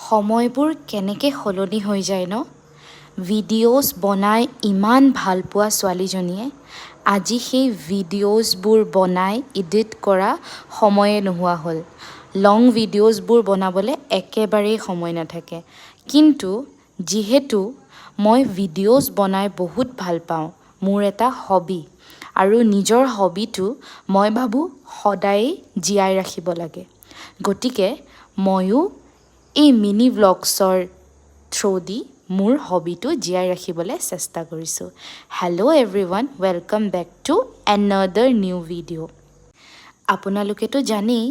সময়বোৰ কেনেকৈ সলনি হৈ যায় ন ভিডিঅ'জ বনাই ইমান ভাল পোৱা ছোৱালীজনীয়ে আজি সেই ভিডিঅ'জবোৰ বনাই এডিট কৰা সময়ে নোহোৱা হ'ল লং ভিডিঅ'জবোৰ বনাবলৈ একেবাৰেই সময় নাথাকে কিন্তু যিহেতু মই ভিডিঅ'জ বনাই বহুত ভাল পাওঁ মোৰ এটা হবি আৰু নিজৰ হবিটো মই ভাবোঁ সদায়েই জীয়াই ৰাখিব লাগে গতিকে ময়ো এই মিনি ব্লগছৰ থ্ৰুদি মোৰ হবিটো জীয়াই ৰাখিবলৈ চেষ্টা কৰিছোঁ hello' everyone welcome back to another new video' আপোনালোকেতো জানেই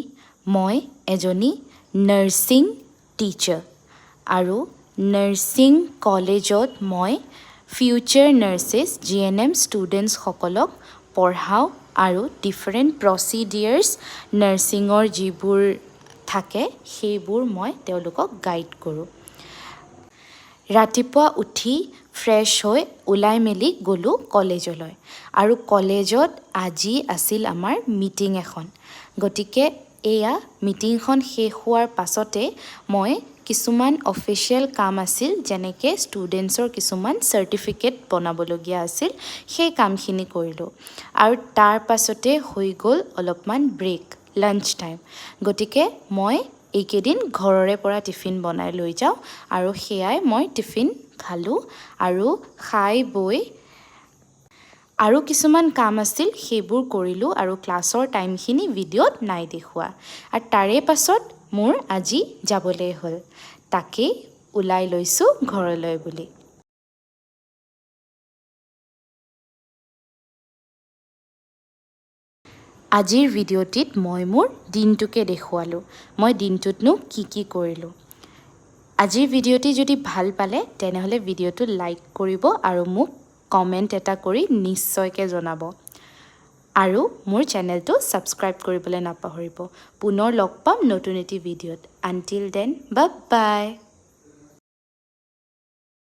মই এজনী নাৰ্ছিং টিচাৰ আৰু নাৰ্ছিং কলেজত মই ফিউচাৰ নাৰ্ছেছ GNM ষ্টুডেণ্টছসকলক পঢ়াওঁ আৰু ডিফাৰেণ্ট প্ৰচিডিয়াৰ্ছ নাৰ্ছিঙৰ যিবোৰ থাকে সেইবোৰ মই তেওঁলোকক গাইড কৰোঁ ৰাতিপুৱা উঠি ফ্ৰেছ হৈ ওলাই মেলি গ'লোঁ কলেজলৈ আৰু কলেজত আজি আছিল আমাৰ মিটিং এখন গতিকে এয়া মিটিংখন শেষ হোৱাৰ পাছতে মই কিছুমান অফিচিয়েল কাম আছিল যেনেকৈ ষ্টুডেণ্টছৰ কিছুমান চাৰ্টিফিকেট বনাবলগীয়া আছিল সেই কামখিনি কৰিলোঁ আৰু তাৰ পাছতে হৈ গ'ল অলপমান ব্ৰেক লাঞ্চ টাইম গতিকে মই এইকেইদিন ঘৰৰে পৰা টিফিন বনাই লৈ যাওঁ আৰু সেয়াই মই টিফিন খালোঁ আৰু খাই বৈ আৰু কিছুমান কাম আছিল সেইবোৰ কৰিলোঁ আৰু ক্লাছৰ টাইমখিনি ভিডিঅ'ত নাই দেখুওৱা আৰু তাৰে পাছত মোৰ আজি যাবলৈ হ'ল তাকেই ওলাই লৈছোঁ ঘৰলৈ বুলি আজিৰ ভিডিঅ'টিত মই মোৰ দিনটোকে দেখুৱালোঁ মই দিনটোতনো কি কৰিলোঁ আজিৰ ভিডিঅ'টি যদি ভাল পালে তেনেহ'লে ভিডিঅ'টো লাইক কৰিব আৰু মোক কমেণ্ট এটা কৰি নিশ্চয়কৈ জনাব আৰু মোৰ চেনেলটো ছাবস্ক্ৰাইব কৰিবলৈ নাপাহৰিব পুনৰ লগ পাম নতুন এটি ভিডিঅ'ত আনটিল দেন বাই বাই